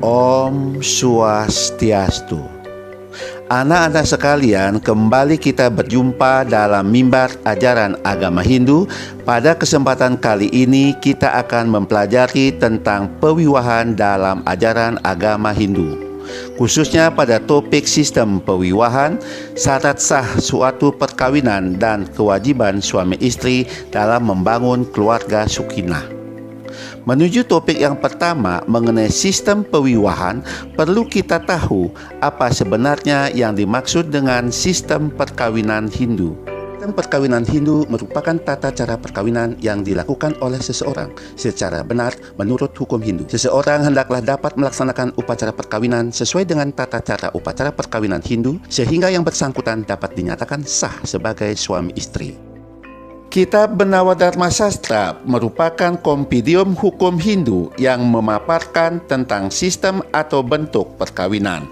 Om Swastiastu. Anak-anak sekalian, kembali kita berjumpa dalam mimbar ajaran agama Hindu. Pada kesempatan kali ini kita akan mempelajari tentang pewiwahan dalam ajaran agama Hindu, khususnya pada topik sistem pewiwahan, syarat sah suatu perkawinan dan kewajiban suami istri dalam membangun keluarga sukinah. Menuju topik yang pertama mengenai sistem pewiwahan, perlu kita tahu apa sebenarnya yang dimaksud dengan sistem perkawinan Hindu. Sistem perkawinan Hindu merupakan tata cara perkawinan yang dilakukan oleh seseorang secara benar menurut hukum Hindu. Seseorang hendaklah dapat melaksanakan upacara perkawinan sesuai dengan tata cara upacara perkawinan Hindu sehingga yang bersangkutan dapat dinyatakan sah sebagai suami istri. Kitab Benawa Dharma Sastra merupakan kompendium hukum Hindu yang memaparkan tentang sistem atau bentuk perkawinan,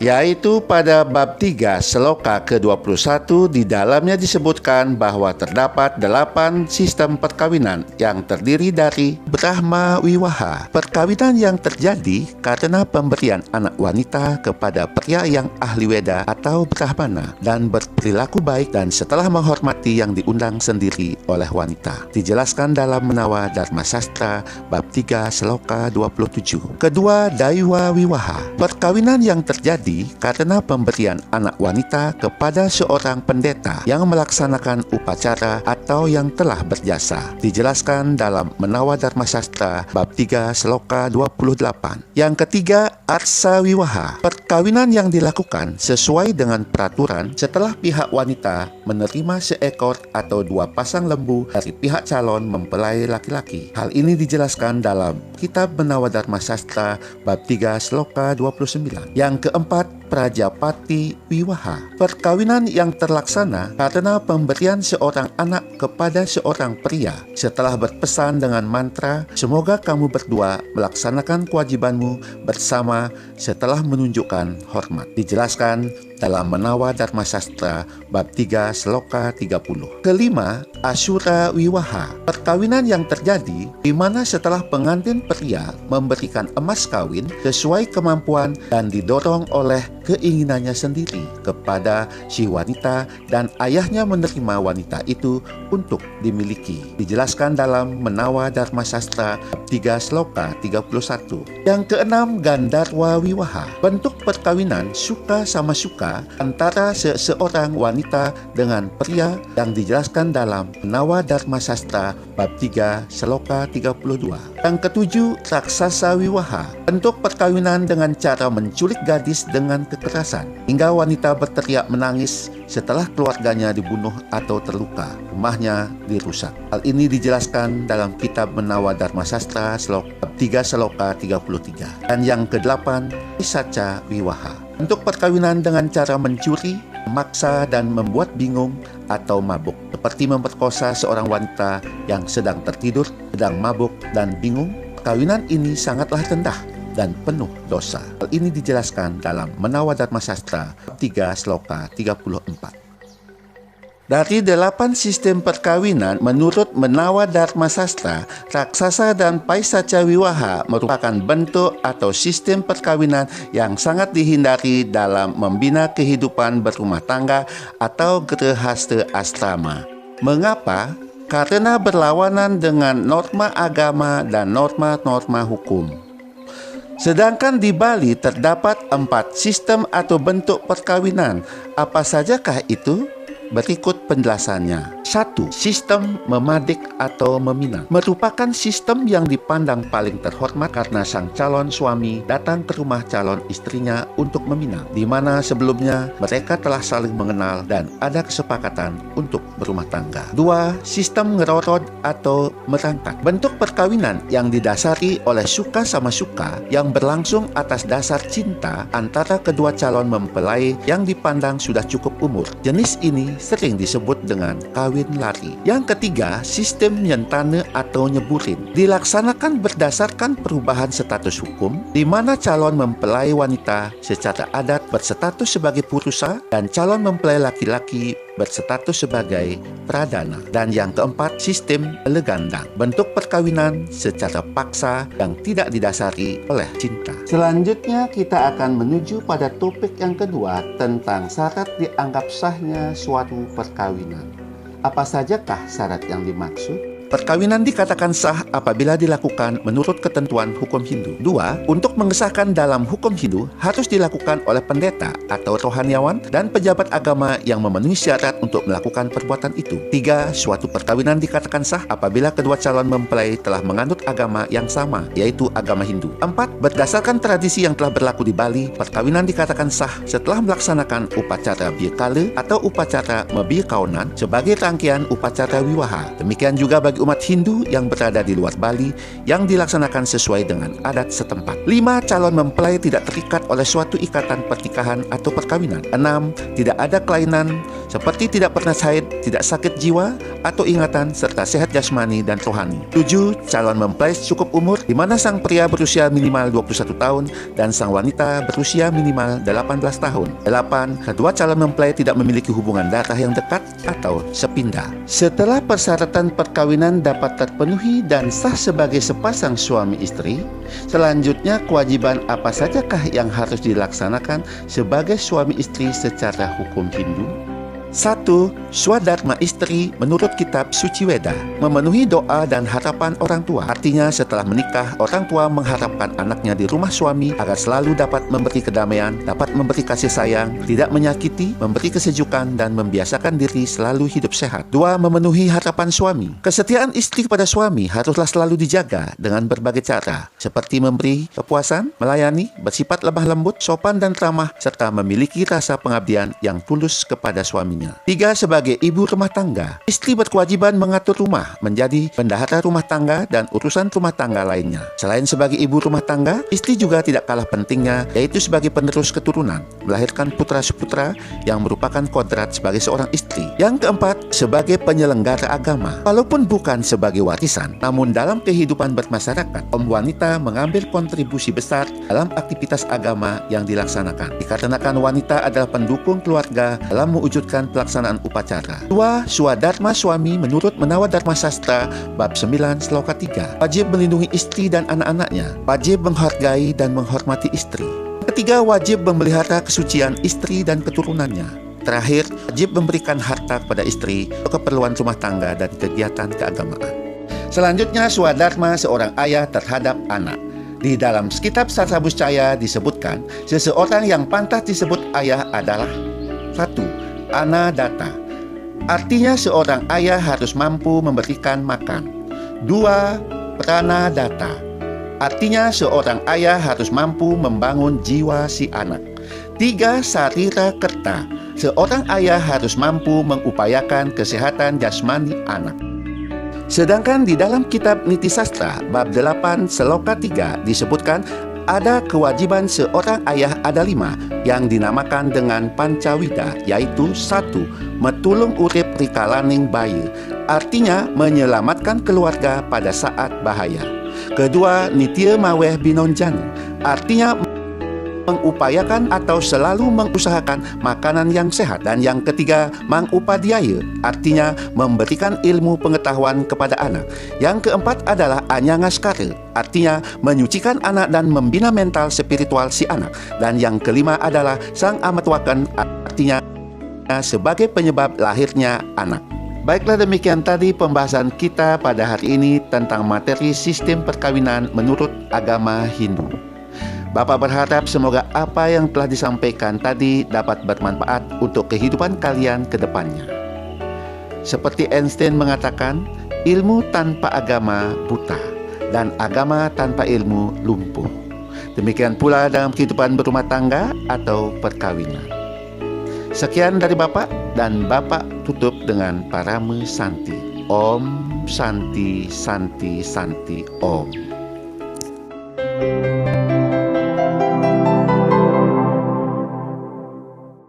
yaitu pada bab 3 seloka ke-21 di dalamnya disebutkan bahwa terdapat 8 sistem perkawinan yang terdiri dari Brahma Wiwaha, perkawinan yang terjadi karena pemberian anak wanita kepada pria yang ahli weda atau Brahmana dan berperilaku baik dan setelah menghormati yang diundang sendiri oleh wanita. Dijelaskan dalam Menawa Dharma Sastra bab 3 seloka 27. Kedua, Daiwa Wiwaha, perkawinan yang terjadi karena pemberian anak wanita kepada seorang pendeta yang melaksanakan upacara atau yang telah berjasa. Dijelaskan dalam Menawa Dharma Sastra bab 3 seloka 28. Yang ketiga, Arsa Wiwaha, perkawinan yang dilakukan sesuai dengan peraturan setelah pihak wanita menerima seekor atau 2 pasang lembu dari pihak calon mempelai laki-laki. Hal ini dijelaskan dalam Kitab Menawa Dharma Sastra bab 3 seloka 29. Yang keempat, Prajapati Wiwaha, perkawinan yang terlaksana karena pemberian seorang anak kepada seorang pria setelah berpesan dengan mantra, semoga kamu berdua melaksanakan kewajibanmu bersama setelah menunjukkan hormat. Dijelaskan dalam Menawa Dharma Sastra bab 3 seloka 30. Kelima, Asura Wiwaha, perkawinan yang terjadi di mana setelah pengantin pria memberikan emas kawin sesuai kemampuan dan didorong oleh keinginannya sendiri kepada si wanita dan ayahnya menerima wanita itu untuk dimiliki. Dijelaskan dalam Menawa Dharma Sastra 3 seloka 31. Yang keenam, Gandharwa Wiwaha, bentuk perkawinan suka sama suka antara seseorang wanita dengan pria yang dijelaskan dalam Menawa Dharma Sastra bab 3 seloka 32. Yang ketujuh, Raksasa Wiwaha, bentuk perkawinan dengan cara menculik gadis dengan kekerasan hingga wanita berteriak menangis setelah keluarganya dibunuh atau terluka, rumahnya dirusak. Hal ini dijelaskan dalam Kitab Menawa Dharma Sastra bab 3 seloka 33. Dan yang kedelapan, Pisaca Wiwaha, bentuk perkawinan dengan cara mencuri, memaksa dan membuat bingung atau mabuk, seperti memperkosa seorang wanita yang sedang tertidur, sedang mabuk dan bingung. Perkawinan ini sangatlah rendah dan penuh dosa. Hal ini dijelaskan dalam Menawa Dharma Sastra 3 seloka 34. Dari 8 sistem perkawinan menurut Menawa Dharma Sastra, Raksasa dan Paisaca Wiwaha merupakan bentuk atau sistem perkawinan yang sangat dihindari dalam membina kehidupan berumah tangga atau grehasta asrama. Mengapa? Karena berlawanan dengan norma agama dan norma-norma hukum. Sedangkan di Bali terdapat 4 sistem atau bentuk perkawinan. Apa sajakah itu? Berikut penjelasannya. 1. Sistem memadik atau meminang merupakan sistem yang dipandang paling terhormat karena sang calon suami datang ke rumah calon istrinya untuk meminang, di mana sebelumnya mereka telah saling mengenal dan ada kesepakatan untuk berumah tangga. 2. Sistem ngerorod atau merangkat, bentuk perkawinan yang didasari oleh suka sama suka yang berlangsung atas dasar cinta antara kedua calon mempelai yang dipandang sudah cukup umur. Jenis ini sering disebut dengan kawin kawin lari. Yang ketiga, sistem nyentane atau nyeburin. Dilaksanakan berdasarkan perubahan status hukum, di mana calon mempelai wanita secara adat berstatus sebagai purusa dan calon mempelai laki-laki berstatus sebagai pradana. Dan yang keempat, sistem legandang, bentuk perkawinan secara paksa yang tidak didasari oleh cinta. Selanjutnya kita akan menuju pada topik yang kedua tentang syarat dianggap sahnya suatu perkawinan. Apa sajakah syarat yang dimaksud? Perkawinan dikatakan sah apabila dilakukan menurut ketentuan hukum Hindu. 2. Untuk mengesahkan dalam hukum Hindu harus dilakukan oleh pendeta atau rohaniawan dan pejabat agama yang memenuhi syarat untuk melakukan perbuatan itu. 3. Suatu perkawinan dikatakan sah apabila kedua calon mempelai telah menganut agama yang sama, yaitu agama Hindu. 4. Berdasarkan tradisi yang telah berlaku di Bali, perkawinan dikatakan sah setelah melaksanakan upacara birkala atau upacara mebirkaunan sebagai rangkaian upacara wiwaha. Demikian juga bagi umat Hindu yang berada di luar Bali yang dilaksanakan sesuai dengan adat setempat. 5. Calon mempelai tidak terikat oleh suatu ikatan pernikahan atau perkawinan. 6. Tidak ada kelainan seperti tidak pernah haid, tidak sakit jiwa atau ingatan, serta sehat jasmani dan rohani. 7. Calon mempelai cukup umur di mana sang pria berusia minimal 21 tahun dan sang wanita berusia minimal 18 tahun. 8. Kedua calon mempelai tidak memiliki hubungan darah yang dekat atau sepindah. Setelah persyaratan perkawinan dapat terpenuhi dan sah sebagai sepasang suami istri, selanjutnya kewajiban apa sajakah yang harus dilaksanakan sebagai suami istri secara hukum Hindu? 1. Swadharma istri menurut kitab Suci Weda, memenuhi doa dan harapan orang tua. Artinya setelah menikah, orang tua mengharapkan anaknya di rumah suami agar selalu dapat memberi kedamaian, dapat memberi kasih sayang, tidak menyakiti, memberi kesejukan, dan membiasakan diri selalu hidup sehat. 2. Memenuhi harapan suami. Kesetiaan istri kepada suami haruslah selalu dijaga dengan berbagai cara, seperti memberi kepuasan, melayani, bersifat lemah lembut, sopan dan ramah, serta memiliki rasa pengabdian yang tulus kepada suaminya. 3. Sebagai ibu rumah tangga, istri berkewajiban mengatur rumah, menjadi bendahara rumah tangga dan urusan rumah tangga lainnya. Selain sebagai ibu rumah tangga, istri juga tidak kalah pentingnya, yaitu sebagai penerus keturunan, melahirkan putra-putra yang merupakan kodrat sebagai seorang istri. Yang keempat, sebagai penyelenggara agama. Walaupun bukan sebagai warisan, namun dalam kehidupan bermasyarakat, kaum wanita mengambil kontribusi besar dalam aktivitas agama yang dilaksanakan. Dikarenakan wanita adalah pendukung keluarga dalam mewujudkan pelaksanaan upacara. 2. Swadharma suami menurut Menawa Dharma Sastra bab 9 sloka 3. Wajib melindungi istri dan anak-anaknya. Wajib menghargai dan menghormati istri. Ketiga, wajib memelihara kesucian istri dan keturunannya. Terakhir, wajib memberikan harta kepada istri untuk keperluan rumah tangga dan kegiatan keagamaan. Selanjutnya, swadharma seorang ayah terhadap anak. Di dalam kitab Sastra Buscaya disebutkan, seseorang yang pantas disebut ayah adalah 1. Anadata. Artinya seorang ayah harus mampu memberikan makan. 2. Pranadata. Artinya seorang ayah harus mampu membangun jiwa si anak. 3. Sarira kerta. Seorang ayah harus mampu mengupayakan kesehatan jasmani anak. Sedangkan di dalam kitab Niti Sastra bab 8 sloka 3 disebutkan ada kewajiban seorang ayah ada 5 yang dinamakan dengan pancawida, yaitu 1. Metulung urip rikalaning bayi, artinya menyelamatkan keluarga pada saat bahaya. Kedua, nitia maweh binonjanu, artinya mengupayakan atau selalu mengusahakan makanan yang sehat. Dan yang ketiga, mangupadhyaya, artinya memberikan ilmu pengetahuan kepada anak. Yang keempat adalah anyangaskara, artinya menyucikan anak dan membina mental spiritual si anak. Dan yang kelima adalah sang amatwakan, artinya sebagai penyebab lahirnya anak. Baiklah, demikian tadi pembahasan kita pada hari ini tentang materi sistem perkawinan menurut agama Hindu. Bapak berharap semoga apa yang telah disampaikan tadi dapat bermanfaat untuk kehidupan kalian ke depannya. Seperti Einstein mengatakan, ilmu tanpa agama buta, dan agama tanpa ilmu lumpuh. Demikian pula dalam kehidupan berumah tangga atau perkawinan. Sekian dari Bapak, dan Bapak tutup dengan Parame Santi. Om Santi Santi Santi Om.